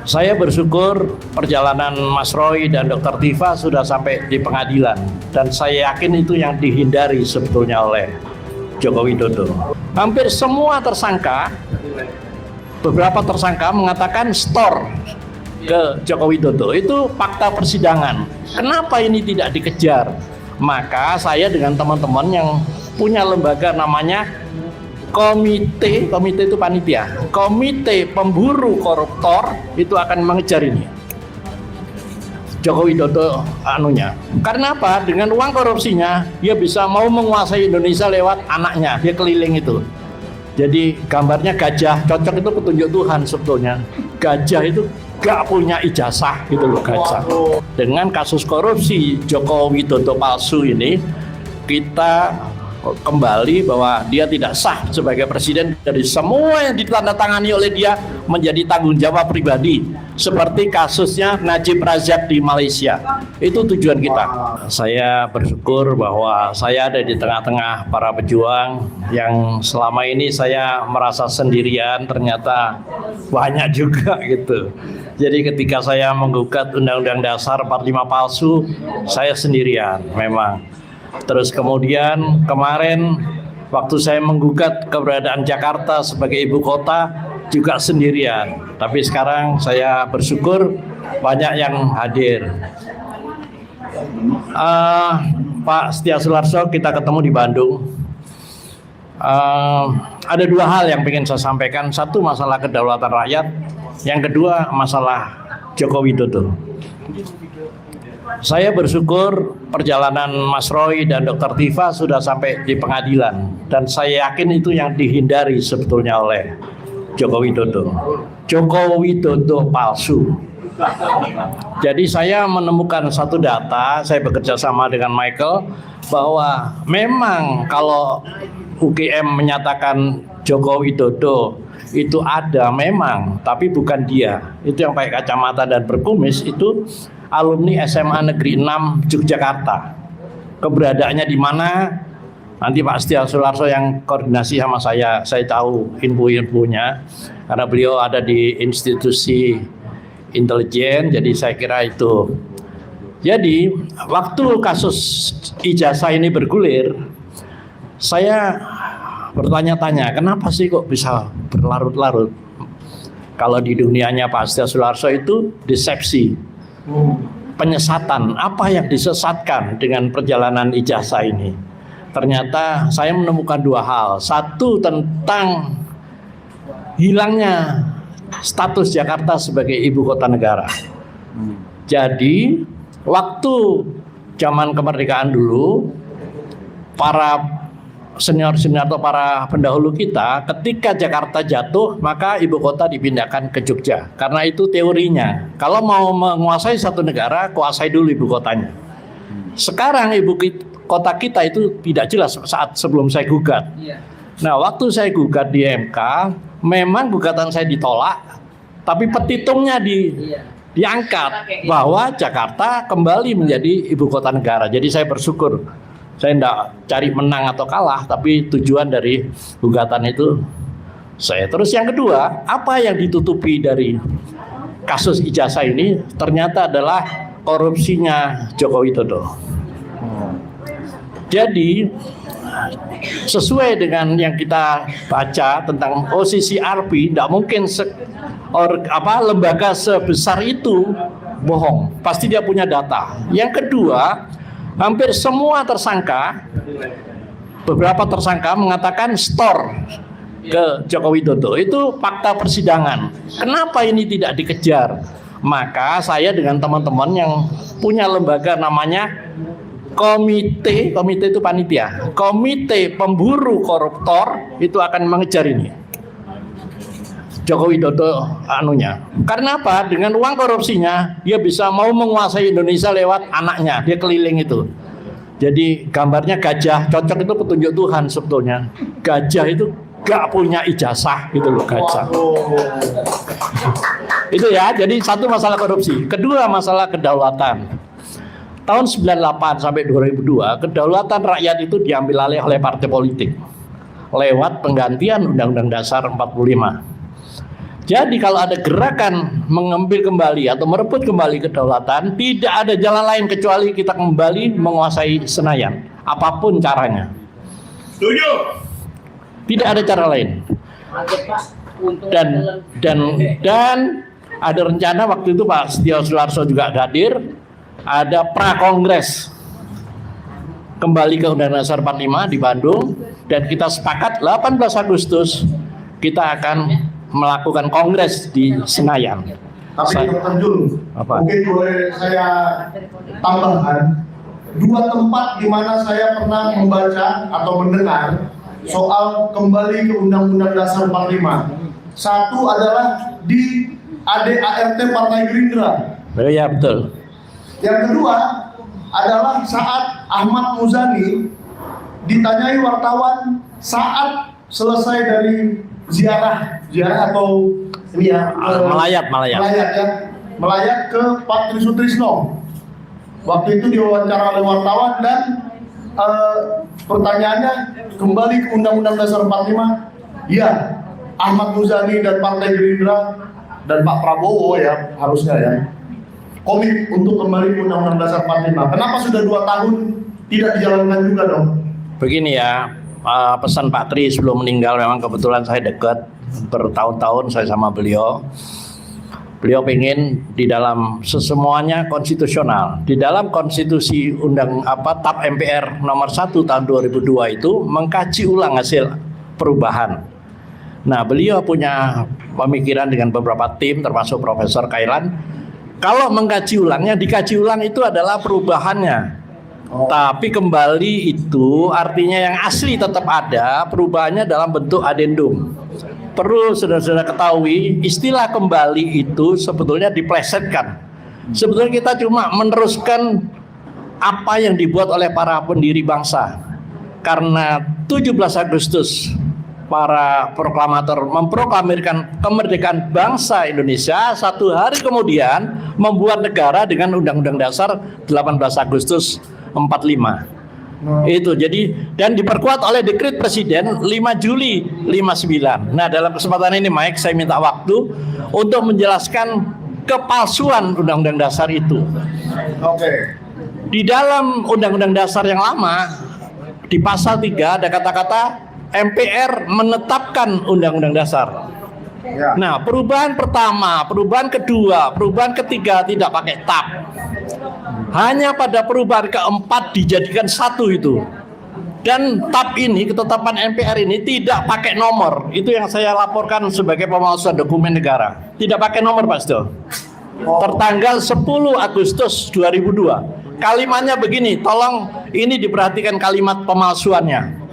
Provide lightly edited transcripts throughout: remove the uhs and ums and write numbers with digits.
Saya bersyukur perjalanan Mas Roy dan Dr. Tifa sudah sampai di pengadilan, dan saya yakin itu yang dihindari sebetulnya oleh Joko Widodo. Hampir semua tersangka, beberapa tersangka mengatakan store ke Joko Widodo. Itu fakta persidangan. Kenapa ini tidak dikejar? Maka saya dengan teman-teman yang punya lembaga namanya komite itu panitia, komite pemburu koruptor itu akan mengejar ini Joko Widodo karena apa? Dengan uang korupsinya dia bisa mau menguasai Indonesia lewat anaknya, dia keliling itu. Jadi gambarnya gajah, cocok itu petunjuk Tuhan sebetulnya. Gajah itu gak punya ijazah gitu loh, gajah. Dengan kasus korupsi Joko Widodo palsu ini, kita kembali bahwa dia tidak sah sebagai presiden, dari semua yang ditandatangani oleh dia menjadi tanggung jawab pribadi, seperti kasusnya Najib Razak di Malaysia. Itu tujuan kita. Saya bersyukur bahwa saya ada di tengah-tengah para pejuang yang selama ini saya merasa sendirian, ternyata banyak juga gitu. Jadi ketika saya menggugat Undang-Undang Dasar 45 palsu, saya sendirian memang. Terus kemudian kemarin waktu saya menggugat keberadaan Jakarta sebagai ibu kota juga sendirian. Tapi sekarang saya bersyukur banyak yang hadir. Pak Setia Soeharto kita ketemu di Bandung. Ada dua hal yang ingin saya sampaikan. Satu masalah kedaulatan rakyat, yang kedua masalah Joko Widodo. Saya bersyukur perjalanan Mas Roy dan Dr. Tifa sudah sampai di pengadilan, dan saya yakin itu yang dihindari sebetulnya oleh Joko Widodo. Joko Widodo palsu. Jadi saya menemukan satu data, saya bekerja sama dengan Michael, bahwa memang kalau UGM menyatakan Joko Widodo itu ada memang, tapi bukan dia. Itu yang pakai kacamata dan berkumis itu alumni SMA Negeri 6 Yogyakarta. Keberadaannya di mana? Nanti Pak Setia Soeharto yang koordinasi sama saya tahu info-infonya karena beliau ada di institusi intelijen, jadi saya kira itu. Jadi waktu kasus ijazah ini bergulir, saya bertanya-tanya, kenapa sih kok bisa berlarut-larut? Kalau di dunianya Pak Setia Soeharto itu disepsi, penyesatan, apa yang disesatkan dengan perjalanan ijazah ini? Ternyata saya menemukan dua hal. Satu, tentang hilangnya status Jakarta sebagai ibu kota negara. Jadi waktu zaman kemerdekaan dulu, para senior-senior atau para pendahulu kita, ketika Jakarta jatuh maka ibu kota dipindahkan ke Jogja. Karena itu teorinya, kalau mau menguasai satu negara, kuasai dulu ibu kotanya. Sekarang ibu kota kita itu tidak jelas saat sebelum saya gugat. Nah, waktu saya gugat di MK, memang gugatan saya ditolak, tapi petitumnya diangkat bahwa Jakarta kembali menjadi ibu kota negara. Jadi saya bersyukur. Saya tidak cari menang atau kalah, tapi tujuan dari gugatan itu saya. Terus yang kedua, apa yang ditutupi dari kasus ijazah ini ternyata adalah korupsinya Joko Widodo. Jadi sesuai dengan yang kita baca tentang OCCRP, tidak mungkin lembaga sebesar itu bohong. Pasti dia punya data. Yang kedua, hampir semua tersangka, beberapa tersangka mengatakan store ke Joko Widodo. Itu fakta persidangan. Kenapa ini tidak dikejar? Maka saya dengan teman-teman yang punya lembaga namanya komite itu panitia, komite pemburu koruptor itu akan mengejar ini Joko Widodo karena apa? Dengan uang korupsinya dia bisa mau menguasai Indonesia lewat anaknya, dia keliling itu. Jadi gambarnya gajah, cocok itu petunjuk Tuhan sebetulnya. Gajah itu gak punya ijazah gitu loh, gajah. Itu ya, jadi satu masalah korupsi. Kedua masalah kedaulatan. Tahun 98 sampai 2002 kedaulatan rakyat itu diambil alih oleh partai politik lewat penggantian Undang-Undang Dasar 45. Jadi kalau ada gerakan mengambil kembali atau merebut kembali kedaulatan, tidak ada jalan lain kecuali kita kembali menguasai Senayan, apapun caranya. Setuju. Tidak ada cara lain. Dan ada rencana waktu itu Pak Setio Sularso juga hadir, ada prakongres kembali ke Undang-Undang Dasar 45 di Bandung, dan kita sepakat 18 Agustus kita akan melakukan kongres di Senayan. Tapi Dr. Jun, mungkin boleh saya tambahkan 2 tempat di mana saya pernah membaca atau mendengar soal kembali ke Undang-Undang Dasar 45. Satu adalah di ADART Partai Gerindra. Ya betul. Yang kedua adalah saat Ahmad Muzani ditanyai wartawan saat selesai dari ziarah atau ini ya melayat ke Pak Trisutrisno. Waktu itu diwawancara oleh wartawan dan pertanyaannya kembali ke Undang-Undang Dasar 45. Ya, Ahmad Muzani dan Partai Gerindra dan Pak Prabowo ya harusnya ya komit untuk kembali ke Undang-Undang Dasar 45. Kenapa sudah 2 tahun tidak dijalankan juga dong? Begini ya, pesan Pak Tri sebelum meninggal, memang kebetulan saya dekat bertahun-tahun saya sama beliau. Beliau ingin di dalam semuanya konstitusional. Di dalam konstitusi TAP MPR nomor 1 tahun 2002 itu mengkaji ulang hasil perubahan. Nah, beliau punya pemikiran dengan beberapa tim termasuk Profesor Kailan. Kalau mengkaji ulangnya, dikaji ulang itu adalah perubahannya. Tapi kembali itu artinya yang asli tetap ada, perubahannya dalam bentuk adendum. Perlu saudara-saudara ketahui, istilah kembali itu sebetulnya diplesetkan. Sebetulnya kita cuma meneruskan apa yang dibuat oleh para pendiri bangsa. Karena 17 Agustus para proklamator memproklamirkan kemerdekaan bangsa Indonesia, 1 hari kemudian membuat negara dengan Undang-Undang Dasar 18 Agustus 45. Itu jadi, dan diperkuat oleh dekret Presiden 5 Juli 59. Nah, dalam kesempatan ini Mike, saya minta waktu untuk menjelaskan kepalsuan Undang-Undang Dasar itu. Oke. Di dalam Undang-Undang Dasar yang lama, di pasal 3 ada kata-kata MPR menetapkan Undang-Undang Dasar. Ya. Nah, perubahan pertama, perubahan kedua, perubahan ketiga tidak pakai TAP. Hanya pada perubahan keempat dijadikan satu itu. Dan TAP ini, ketetapan MPR ini tidak pakai nomor. Itu yang saya laporkan sebagai pemalsuan dokumen negara. Tidak pakai nomor, Pak Sedo. Tertanggal 10 Agustus 2002. Kalimatnya begini, tolong ini diperhatikan kalimat pemalsuannya.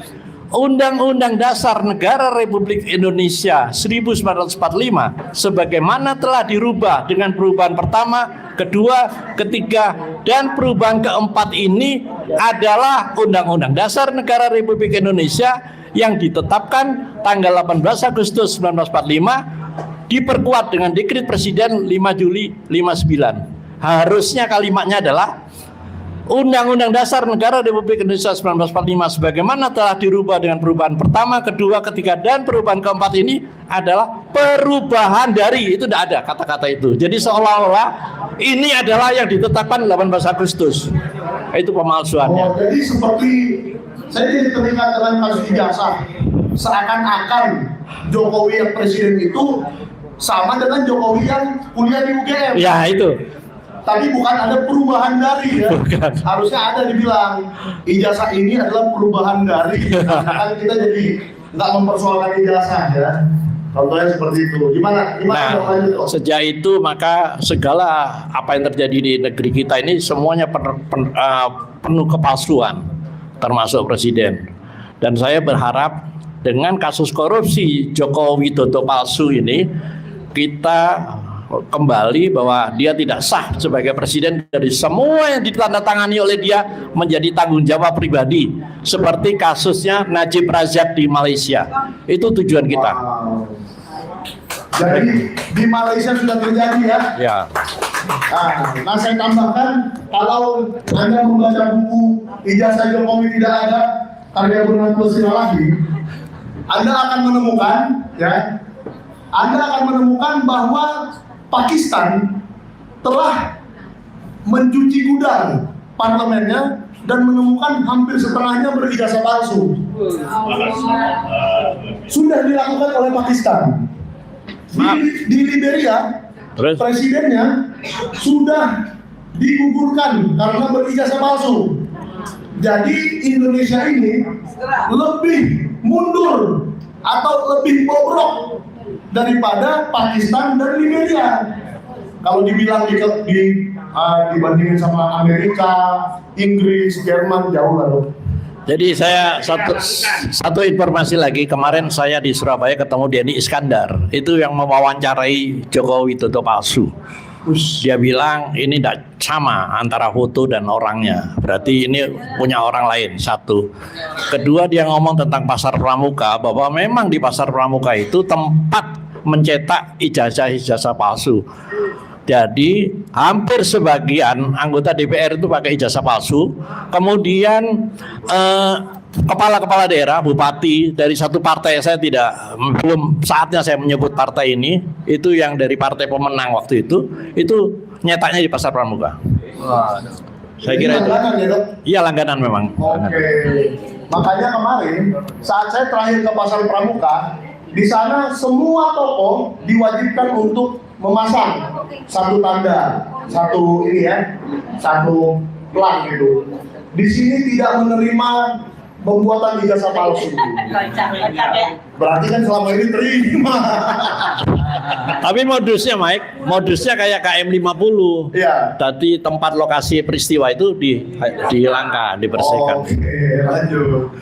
Undang-Undang Dasar Negara Republik Indonesia 1945 sebagaimana telah dirubah dengan perubahan pertama, kedua, ketiga, dan perubahan keempat ini adalah Undang-Undang Dasar Negara Republik Indonesia yang ditetapkan tanggal 18 Agustus 1945, diperkuat dengan dekret Presiden 5 Juli 59. Harusnya kalimatnya adalah Undang-Undang Dasar Negara Republik Indonesia 1945 sebagaimana telah dirubah dengan perubahan pertama, kedua, ketiga, dan perubahan keempat ini adalah perubahan dari, itu tidak ada kata-kata itu. Jadi seolah-olah ini adalah yang ditetapkan 18 Agustus. Itu pemalsuannya. Oh, jadi seperti saya jadi teringat dengan kasus ijazah. Seakan-akan Jokowi yang presiden itu sama dengan Jokowi yang kuliah di UGM. Ya, itu. Tapi bukan ada perubahan dari ya. Bukan. Harusnya ada dibilang ijazah ini adalah perubahan dari. Kan kita jadi nggak mempersoalkan ijazah ya. Contohnya seperti itu. Gimana sejak itu maka segala apa yang terjadi di negeri kita ini semuanya penuh kepalsuan, termasuk presiden. Dan saya berharap dengan kasus korupsi Joko Widodo palsu ini kita kembali bahwa dia tidak sah sebagai presiden, dari semua yang ditandatangani oleh dia menjadi tanggung jawab pribadi seperti kasusnya Najib Razak di Malaysia. Itu tujuan kita. Wow. Jadi di Malaysia sudah terjadi ya? Ya. Nah, saya tambahkan, kalau Anda membaca buku Ijazah Jokowi Tidak Ada karya Bernardo Sinulinga, Anda akan menemukan ya Anda akan menemukan bahwa Pakistan telah mencuci gudang parlemennya dan menemukan hampir setengahnya berijazah palsu. Sudah dilakukan oleh Pakistan. Di Liberia, Terus? presidennya sudah digugurkan karena berijazah palsu. Jadi Indonesia ini lebih mundur atau lebih bobrok daripada Pakistan dan Liberia. Kalau dibilang dibandingin sama Amerika, Inggris, Jerman, jauh lah loh. Jadi saya satu informasi lagi, kemarin saya di Surabaya ketemu Denny Iskandar, itu yang mewawancarai Jokowi Widodo palsu. Dia bilang ini tidak sama antara foto dan orangnya, berarti ini punya orang lain, satu. Kedua, dia ngomong tentang pasar pramuka, bahwa memang di pasar pramuka itu tempat mencetak ijazah-ijazah palsu. Jadi hampir sebagian anggota DPR itu pakai ijazah palsu. Kemudian kepala-kepala daerah, bupati dari satu partai, saya belum saatnya saya menyebut partai ini, itu yang dari partai pemenang waktu itu nyetaknya di pasar pramuka. Saya kira itu. Langganan ya, Dok? Iya, langganan memang. Oke. Makanya kemarin saat saya terakhir ke pasar pramuka, di sana semua toko diwajibkan untuk memasang satu tanda, satu plat gitu. Di sini tidak menerima pembuatan ijazah palsu. Berarti kan selama ini terima. Tapi modusnya, Mike, kayak KM50. Iya. Tadi tempat lokasi peristiwa itu dihilangkan, dibersihkan. Oke, lanjut.